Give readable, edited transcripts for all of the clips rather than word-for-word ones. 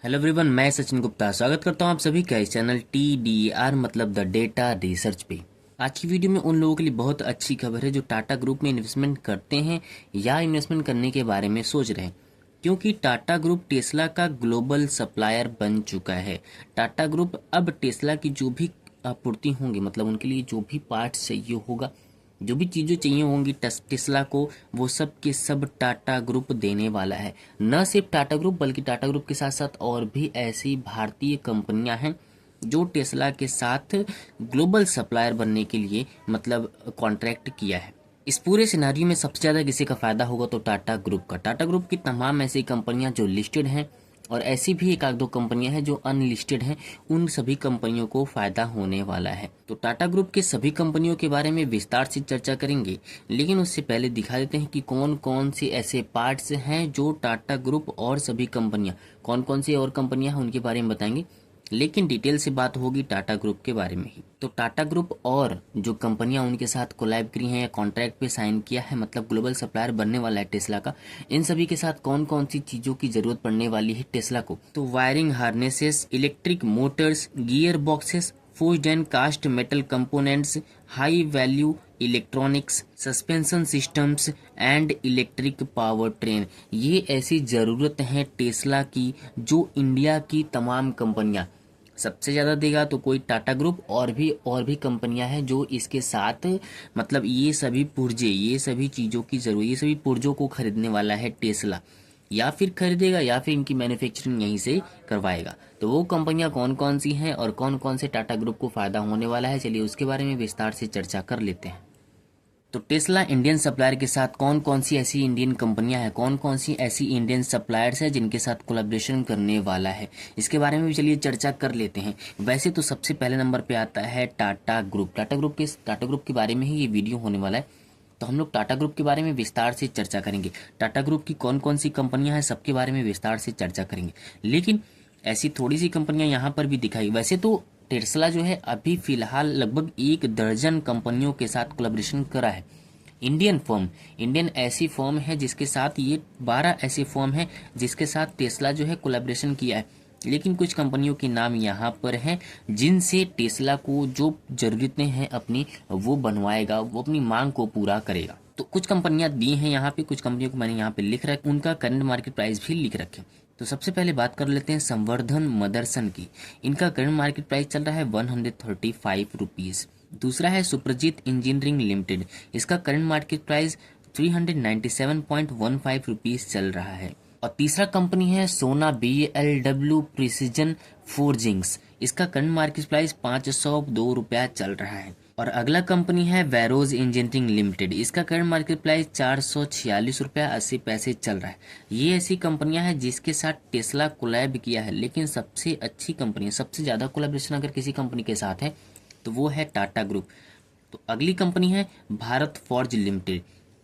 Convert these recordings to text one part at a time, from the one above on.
Hello everyone, मैं सचिन गुप्ता स्वागत करता हूं आप सभी का इस चैनल TDR मतलब द डेटा रिसर्च पे। आज की वीडियो में उन लोगों के लिए बहुत अच्छी खबर है जो टाटा ग्रुप में इन्वेस्टमेंट करते हैं या इन्वेस्टमेंट करने के बारे में सोच रहे हैं, क्योंकि टाटा ग्रुप टेस्ला का ग्लोबल सप्लायर बन चुका है। टाटा ग्रुप अब टेस्ला की जो भी आपूर्ति होंगी, मतलब उनके लिए जो भी पार्ट्स चाहिए होगा, जो भी चीज़ें चाहिए होंगी टेस्ला को, वो सब के सब टाटा ग्रुप देने वाला है। न सिर्फ टाटा ग्रुप बल्कि टाटा ग्रुप के साथ साथ और भी ऐसी भारतीय कंपनियां हैं जो टेस्ला के साथ ग्लोबल सप्लायर बनने के लिए मतलब कॉन्ट्रैक्ट किया है। इस पूरे सिनारियो में सबसे ज़्यादा किसी का फायदा होगा तो टाटा ग्रुप का। टाटा ग्रुप की तमाम ऐसी कंपनियां जो लिस्टेड हैं और ऐसी भी एक आध दो कंपनियां हैं जो अनलिस्टेड हैं, उन सभी कंपनियों को फायदा होने वाला है। तो टाटा ग्रुप के सभी कंपनियों के बारे में विस्तार से चर्चा करेंगे, लेकिन उससे पहले दिखा देते हैं कि कौन कौन से ऐसे पार्ट्स हैं जो टाटा ग्रुप और सभी कंपनियां, कौन कौन सी और कंपनियां हैं उनके बारे में बताएंगे, लेकिन डिटेल से बात होगी टाटा ग्रुप के बारे में ही। तो टाटा ग्रुप और जो कंपनियां उनके साथ कोलैब करी हैं या कॉन्ट्रैक्ट पे साइन किया है, मतलब ग्लोबल सप्लायर बनने वाला है टेस्ला का, इन सभी के साथ कौन कौन सी चीज़ों की ज़रूरत पड़ने वाली है टेस्ला को। तो wiring harnesses, electric motors, gear boxes, forged and cast metal components, high value electronics, suspension systems and electric power train, ये ऐसी ज़रूरत है टेस्ला की जो इंडिया की तमाम कंपनियां सबसे ज़्यादा देगा। तो कोई टाटा ग्रुप और भी कंपनियां हैं जो इसके साथ मतलब ये सभी पुर्जे, ये सभी चीज़ों की ज़रूरत, ये सभी पुर्जों को खरीदने वाला है टेस्ला, या फिर खरीदेगा या फिर इनकी मैन्युफैक्चरिंग यहीं से करवाएगा। तो वो कंपनियां कौन कौन सी हैं और कौन कौन से टाटा ग्रुप को फ़ायदा होने वाला है, चलिए उसके बारे में विस्तार से चर्चा कर लेते हैं। तो टेस्ला इंडियन सप्लायर के साथ कौन कौन सी ऐसी इंडियन कंपनियां हैं, कौन कौन सी ऐसी इंडियन सप्लायर्स हैं जिनके साथ कोलैबोरेशन करने वाला है, इसके बारे में भी चलिए चर्चा कर लेते हैं। वैसे तो सबसे पहले नंबर पे आता है टाटा ग्रुप। टाटा ग्रुप के बारे में ही ये वीडियो होने वाला है, तो हम लोग टाटा ग्रुप के बारे में विस्तार से चर्चा करेंगे। टाटा ग्रुप की कौन कौन सी कंपनियां हैं सबके बारे में विस्तार से चर्चा करेंगे, लेकिन ऐसी थोड़ी सी कंपनियां यहाँ पर भी दिखाई। वैसे तो टेस्ला जो है अभी फिलहाल लगभग 1 दर्जन कंपनियों के साथ कोलैबोरेशन करा है। इंडियन ऐसी फर्म है जिसके साथ ये 12 ऐसी फर्म है जिसके साथ टेस्ला जो है कोलैबोरेशन किया है। लेकिन कुछ कंपनियों के नाम यहाँ पर हैं जिनसे टेस्ला को जो ज़रूरतें हैं अपनी वो बनवाएगा, वो अपनी मांग को पूरा करेगा। तो कुछ कंपनियां दी हैं यहाँ पे, कुछ कंपनियों को मैंने यहाँ पे लिख रखा, उनका करंट मार्केट प्राइस भी लिख रखे। तो सबसे पहले बात कर लेते हैं संवर्धन मदरसन की। इनका करंट मार्केट प्राइस चल रहा है 135 रुपीज़। दूसरा है सुप्रजीत इंजीनियरिंग लिमिटेड, इसका करंट मार्केट प्राइस 397.15 रुपीज़ चल रहा है। और तीसरा कंपनी है सोना BLW प्रिसीजन फोर्जिंग्स, इसका करंट मार्केट प्राइस 502 रुपया चल रहा है। और अगला कंपनी है वैरोज इंजीनियरिंग लिमिटेड, इसका करंट मार्केट प्राइस 446 रुपया 80 पैसे चल रहा है। ये ऐसी कंपनियां हैं जिसके साथ टेस्ला कोलैब किया है, लेकिन सबसे अच्छी कंपनी, सबसे ज़्यादा कोलैबोरेशन अगर किसी कंपनी के साथ है तो वो है टाटा ग्रुप। तो अगली कंपनी है Bharat forge limited.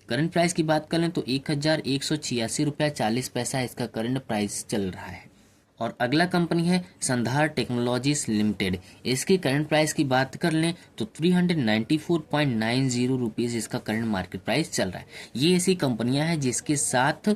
Current price की बात करें तो 1186 रुपया 40 पैसा इसका करंट प्राइस चल रहा है। और अगला कंपनी है संधार टेक्नोलॉजीज लिमिटेड, इसकी करंट प्राइस की बात कर लें तो 394.90 रुपीज़ इसका करंट मार्केट प्राइस चल रहा है। ये ऐसी कंपनियां हैं जिसके साथ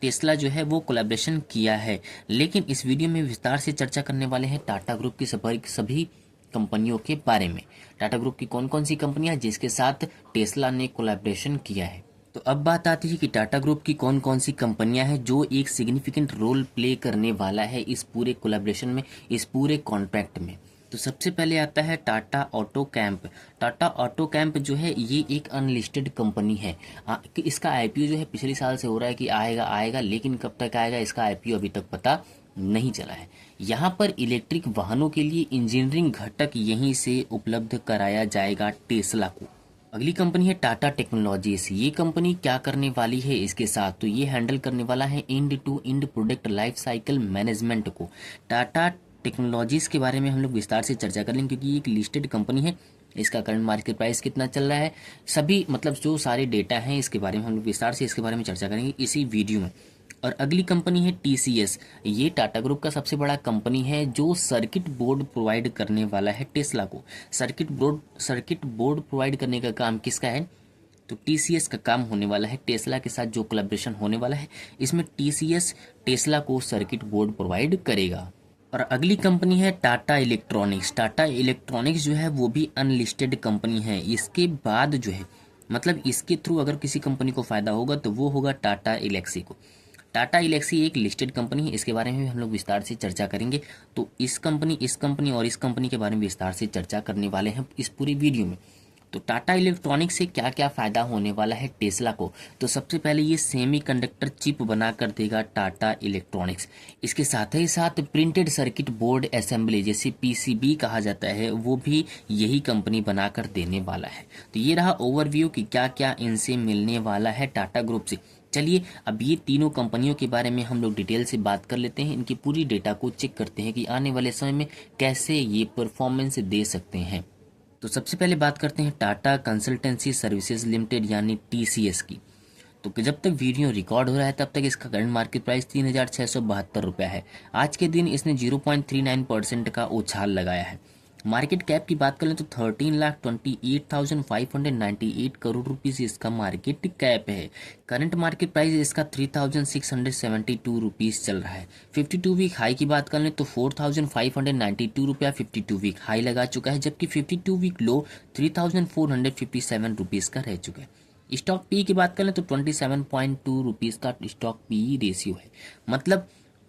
टेस्ला जो है वो कोलैबोरेशन किया है। लेकिन इस वीडियो में विस्तार से चर्चा करने वाले हैं टाटा ग्रुप की सभी कंपनियों के बारे में। टाटा ग्रुप की कौन कौन सी कंपनियां जिसके साथ टेस्ला ने कोलैबोरेशन किया है। तो अब बात आती है कि टाटा ग्रुप की कौन कौन सी कंपनियां हैं जो एक सिग्निफिकेंट रोल प्ले करने वाला है इस पूरे कोलैबोरेशन में, इस पूरे कॉन्ट्रैक्ट में। तो सबसे पहले आता है Tata auto camp. Tata auto camp जो है ये एक अनलिस्टेड कंपनी है। कि इसका आईपीओ जो है पिछले साल से हो रहा है कि आएगा आएगा, लेकिन कब तक आएगा इसका आईपीओ अभी तक पता नहीं चला है। यहाँ पर इलेक्ट्रिक वाहनों के लिए इंजीनियरिंग घटक यहीं से उपलब्ध कराया जाएगा टेस्ला को। अगली कंपनी है टाटा टेक्नोलॉजीज। ये कंपनी क्या करने वाली है इसके साथ, तो ये हैंडल करने वाला है end to end product life cycle management को। टाटा टेक्नोलॉजीज के बारे में हम लोग विस्तार से चर्चा कर लेंगे क्योंकि ये एक लिस्टेड कंपनी है। इसका करंट मार्केट प्राइस कितना चल रहा है, सभी मतलब जो सारे डेटा हैं इसके बारे में हम लोग विस्तार से इसके बारे में चर्चा करेंगे इसी वीडियो में। और अगली कंपनी है TCS। ये टाटा ग्रुप का सबसे बड़ा कंपनी है जो सर्किट बोर्ड प्रोवाइड करने वाला है टेस्ला को। सर्किट बोर्ड प्रोवाइड करने का काम किसका है, तो टीसीएस का काम होने वाला है टेस्ला के साथ जो कोलैबोरेशन होने वाला है, इसमें टीसीएस टेस्ला को सर्किट बोर्ड प्रोवाइड करेगा। और अगली कंपनी है टाटा इलेक्ट्रॉनिक्स। टाटा इलेक्ट्रॉनिक्स जो है वो भी अनलिस्टेड कंपनी है। इसके बाद जो है मतलब इसके थ्रू अगर किसी कंपनी को फायदा होगा तो वो होगा टाटा इलेक्सी को। टाटा इलेक्सी एक लिस्टेड कंपनी है, इसके बारे में भी हम लोग विस्तार से चर्चा करेंगे। तो इस कंपनी और इस कंपनी के बारे में विस्तार से चर्चा करने वाले हैं इस पूरी वीडियो में। तो टाटा इलेक्ट्रॉनिक्स से क्या क्या फ़ायदा होने वाला है टेस्ला को। तो सबसे पहले ये सेमीकंडक्टर चिप बना कर देगा टाटा इलेक्ट्रॉनिक्स। इसके साथ ही साथ प्रिंटेड सर्किट बोर्ड असेंबली जैसे पीसीबी कहा जाता है वो भी यही कंपनी बनाकर देने वाला है। तो ये रहा ओवरव्यू कि क्या क्या इनसे मिलने वाला है टाटा ग्रुप से। चलिए अब ये तीनों कंपनियों के बारे में हम लोग डिटेल से बात कर लेते हैं, इनकी पूरी डेटा को चेक करते हैं कि आने वाले समय में कैसे ये परफॉर्मेंस दे सकते हैं। तो सबसे पहले बात करते हैं टाटा कंसल्टेंसी सर्विसेज लिमिटेड यानी टीसीएस की। तो जब तक वीडियो रिकॉर्ड हो रहा है तब तक इसका करंट मार्केट प्राइस 3,672 रुपये है। आज के दिन इसने 0.39% का उछाल लगाया है। मार्केट कैप की बात करें तो 13,28,598 करोड़ रुपीस इसका मार्केट कैप है। करंट मार्केट प्राइस इसका 3,672 रुपीस चल रहा है। 52 वीक हाई की बात करें तो 4,592 रुपया 52 वीक हाई लगा चुका है, जबकि 52 वीक लो 3,457 रुपीस का रह चुका है। स्टॉक पी की बात करें तो 27.2 रुपीस का स्टॉक पी रेशियो है। मतलब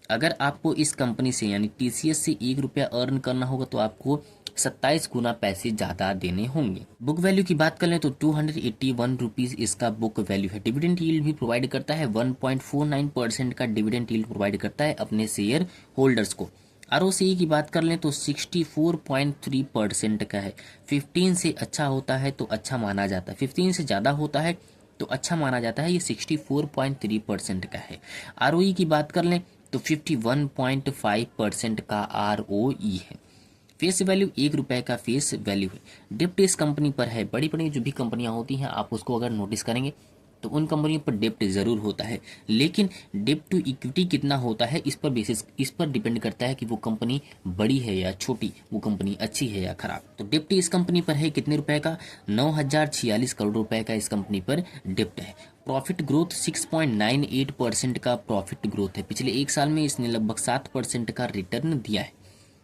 अगर आपको इस कंपनी से यानी टीसीएस से 1 रुपया अर्न करना होगा तो आपको 27 गुना पैसे ज़्यादा देने होंगे। बुक वैल्यू की बात करें तो 281 रुपीज़ इसका बुक वैल्यू है। डिविडेंड यील्ड भी प्रोवाइड करता है, 1.49% का डिविडेंड यील्ड प्रोवाइड करता है अपने शेयर होल्डर्स को। आरओसीई की बात कर लें तो 64.3% का है। 15 से अच्छा होता है तो अच्छा माना जाता है, 15 से ज़्यादा होता है तो अच्छा माना जाता है। ये 64.3% का है। आरओई की बात कर लें तो 51.5% का आरओई है। फेस वैल्यू 1 रुपए का फेस वैल्यू है। डिप्ट इस कंपनी पर है। बड़ी बड़ी जो भी कंपनियां होती हैं आप उसको अगर नोटिस करेंगे तो उन कंपनियों पर डिप्ट जरूर होता है, लेकिन डिप्ट टू इक्विटी कितना होता है इस पर डिपेंड करता है कि वो कंपनी बड़ी है या छोटी, वो कंपनी अच्छी है या खराब। तो डिप्ट इस कंपनी पर है कितने रुपए का, 9,046 करोड़ रुपए का इस कंपनी पर डिप्ट है। प्रॉफिट ग्रोथ 6.98% का प्रॉफिट ग्रोथ है। पिछले एक साल में इसने लगभग 7% का रिटर्न दिया है।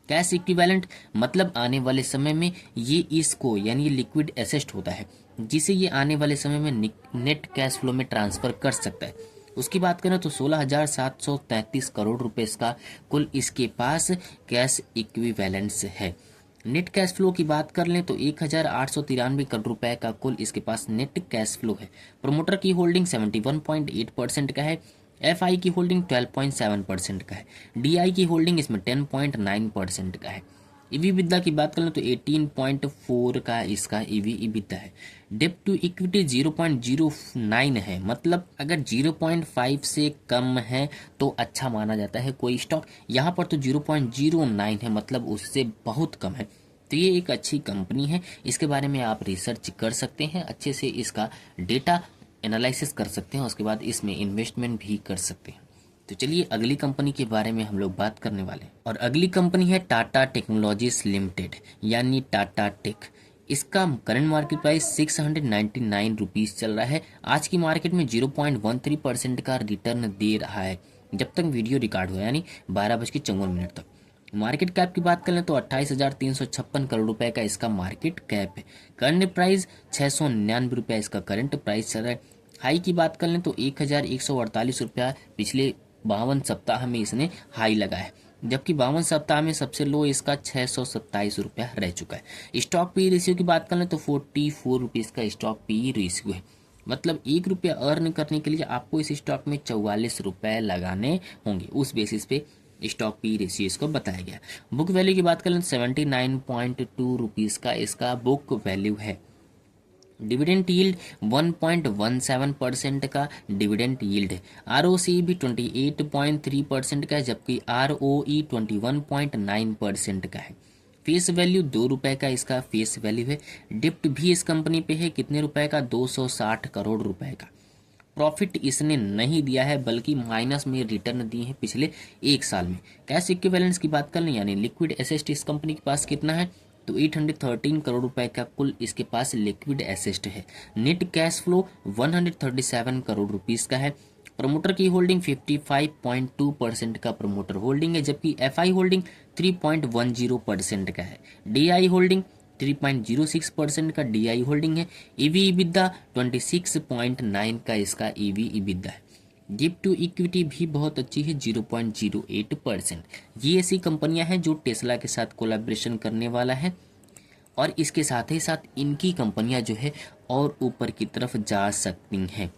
कैश इक्विवेलेंट मतलब आने वाले समय में ये इसको यानी ये लिक्विड एसेट होता है जिसे ये आने वाले समय में नेट कैश फ्लो में ट्रांसफर कर सकता है। उसकी बात करें तो 16,733 करोड़ रुपए का कुल इसके पास कैश इक्विवेलेंट्स है। नेट कैश फ्लो की बात कर लें तो 1,893 करोड़ रुपए का कुल इसके पास नेट कैश फ्लो है। प्रोमोटर की होल्डिंग 71.8% का है। एफआई की होल्डिंग 12.7% का है। डीआई की होल्डिंग इसमें 10.9% का है। ईवी बिद्दा की बात करें तो 18.4 का इसका ईवी इबिद्दा है। डेप्ट टू इक्विटी 0.09 है। मतलब अगर 0.5 से कम है तो अच्छा माना जाता है कोई स्टॉक। यहाँ पर तो 0.09 है, मतलब उससे बहुत कम है। तो ये एक अच्छी कंपनी है, इसके बारे में आप रिसर्च कर सकते हैं, अच्छे से इसका डेटा एनालिसिस कर सकते हैं, उसके बाद इसमें इन्वेस्टमेंट भी कर सकते हैं। तो चलिए अगली कंपनी के बारे में हम लोग बात करने वाले हैं और अगली कंपनी है टाटा टेक्नोलॉजीज लिमिटेड यानी टाटा टेक। इसका करंट मार्केट प्राइस 699 रुपीज़ चल रहा है। आज की मार्केट में 0.13% का रिटर्न दे रहा है जब तक वीडियो रिकॉर्ड हुआ यानी 12:54 तक। मार्केट कैप की बात करें तो 28,356 करोड़ रुपए का इसका मार्केट कैप है। करंट प्राइस 699 रुपया इसका करंट प्राइस चल रहा है। हाई की बात कर लें तो 1,148 रुपया पिछले 52 सप्ताह में इसने हाई लगाया है, जबकि 52 सप्ताह में सबसे लो इसका 627 रुपया रह चुका है। स्टॉक पी रेशियो की बात कर लें तो 44 रुपीज़ का स्टॉक पी रेशियो है। मतलब 1 रुपया अर्न करने के लिए आपको इस स्टॉक में 44 रुपये लगाने होंगे। उस बेसिस पे स्टॉक पी रेशियो इसको बताया गया। बुक वैल्यू की बात करें तो 79.2 रुपीज़ का इसका बुक वैल्यू है। डिविडेंड यील्ड 1.17% का डिविडेंड यील्ड है। आरओसी भी 28.3% का है, जबकि आरओई 21.9% का है। फेस वैल्यू 2 रुपए का इसका फेस वैल्यू है। डिप्ट भी इस कंपनी पे है कितने रुपए का, 260 करोड़ रुपए का। प्रॉफिट इसने नहीं दिया है बल्कि माइनस में रिटर्न दिए हैं पिछले एक साल में। कैश इक्विवेलेंस की बात कर लें यानी लिक्विड एसेट इस कंपनी के पास कितना है तो तो 813 करोड़ रुपए का कुल इसके पास लिक्विड एसेट है। Net cash flow 137 crore rupees का है। प्रमोटर की होल्डिंग 55.2% का प्रमोटर होल्डिंग है, जबकि एफआई होल्डिंग 3.10% का है। डीआई होल्डिंग 3.06% का डीआई होल्डिंग है। ईवी इबिदा 26.9 का इसका ईवी इबिदा है। डिप टू इक्विटी भी बहुत अच्छी है 0.08%। ये ऐसी कंपनियां हैं जो टेस्ला के साथ कोलैबोरेशन करने वाला है और इसके साथ ही साथ इनकी कंपनियां जो है और ऊपर की तरफ जा सकती हैं।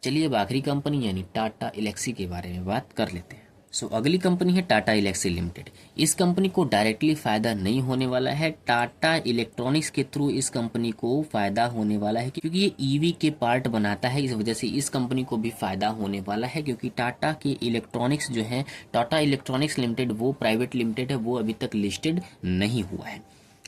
चलिए अब आखिरी कंपनी यानी टाटा एलेक्सी के बारे में बात कर लेते हैं। अगली कंपनी है टाटा एलेक्सी लिमिटेड। इस कंपनी को डायरेक्टली फायदा नहीं होने वाला है, टाटा इलेक्ट्रॉनिक्स के थ्रू इस कंपनी को फायदा होने वाला है, क्योंकि ये ईवी के पार्ट बनाता है। इस वजह से इस कंपनी को भी फायदा होने वाला है, क्योंकि टाटा के इलेक्ट्रॉनिक्स जो है, टाटा इलेक्ट्रॉनिक्स लिमिटेड वो प्राइवेट लिमिटेड है, वो अभी तक लिस्टेड नहीं हुआ है।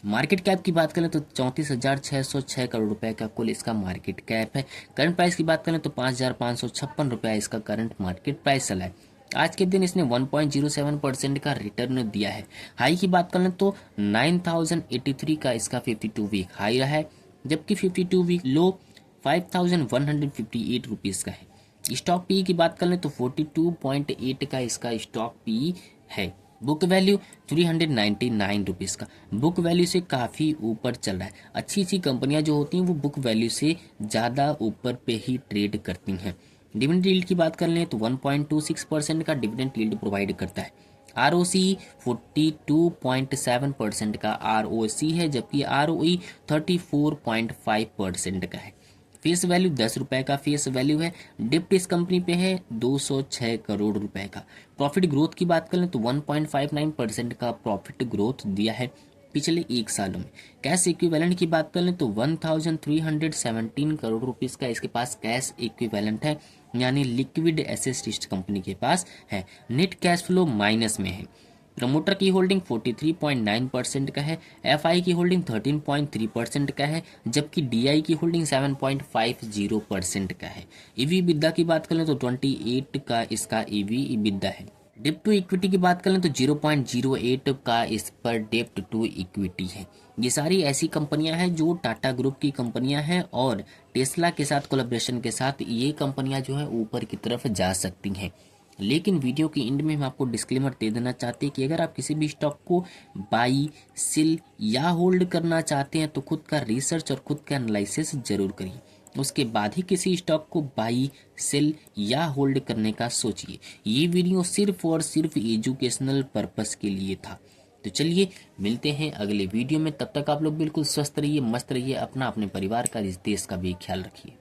मार्केट कैप की बात करें तो 34,606 करोड़ रुपए का कुल इसका मार्केट कैप है। करंट प्राइस की बात करें तो 5,556 रुपया इसका करंट मार्केट प्राइस चला है। आज के दिन इसने 1.07% का रिटर्न दिया है। हाई की बात करें तो 9,083 का इसका 52 वीक हाई रहा है, जबकि 52 वीक लो 5,158 रुपीज़ का है। स्टॉक पी की बात करें तो 42.8 का इसका स्टॉक पी है। बुक वैल्यू 399 रुपीज़ का बुक वैल्यू से काफ़ी ऊपर चल रहा है। अच्छी कंपनियां जो होती हैं वो बुक वैल्यू से ज़्यादा ऊपर पे ही ट्रेड करती हैं। डिविडेंड यील्ड की बात कर लें तो 1.26% का डिविडेंड यील्ड प्रोवाइड करता है। ROC 42.7% का ROC है, जबकि ROE 34.5% का है। फेस वैल्यू 10 रुपए का फेस वैल्यू है। डिप्ट इस कंपनी पे है 206 करोड़ रुपए का। प्रॉफिट ग्रोथ की बात करें तो 1.59% का प्रॉफिट ग्रोथ दिया है पिछले एक सालों में। कैश इक्विवेलेंट की बात करें तो 1317 करोड़ रुपीस का इसके पास कैश इक्विवेलेंट है, यानी लिक्विड एसेट इस कंपनी के पास है। नेट कैश फ्लो माइनस में है। प्रमोटर की होल्डिंग 43.9% का है। एफआई की होल्डिंग 13.3% का है, जबकि डीआई की होल्डिंग 7.50% का है। ईवी इबिदा की बात करें तो 28 का इसका ईवी इबिदा है। डेप्ट टू इक्विटी की बात करें तो 0.08 का इस पर डेप्ट टू इक्विटी है। ये सारी ऐसी कंपनियां हैं जो टाटा ग्रुप की कंपनियां हैं और टेस्ला के साथ कोलैबोरेशन के साथ ये कंपनियां जो है ऊपर की तरफ जा सकती हैं। लेकिन वीडियो के एंड में हम आपको डिस्क्लेमर दे देना चाहते हैं कि अगर आप किसी भी स्टॉक को बाई, सेल या होल्ड करना चाहते हैं तो खुद का रिसर्च और खुद का एनालिसिस जरूर करिए। उसके बाद ही किसी स्टॉक को बाई, सेल या होल्ड करने का सोचिए। ये वीडियो सिर्फ और सिर्फ एजुकेशनल पर्पस के लिए था। तो चलिए मिलते हैं अगले वीडियो में। तब तक आप लोग बिल्कुल स्वस्थ रहिए, मस्त रहिए, अपना अपने परिवार का, इस देश का भी ख्याल रखिए।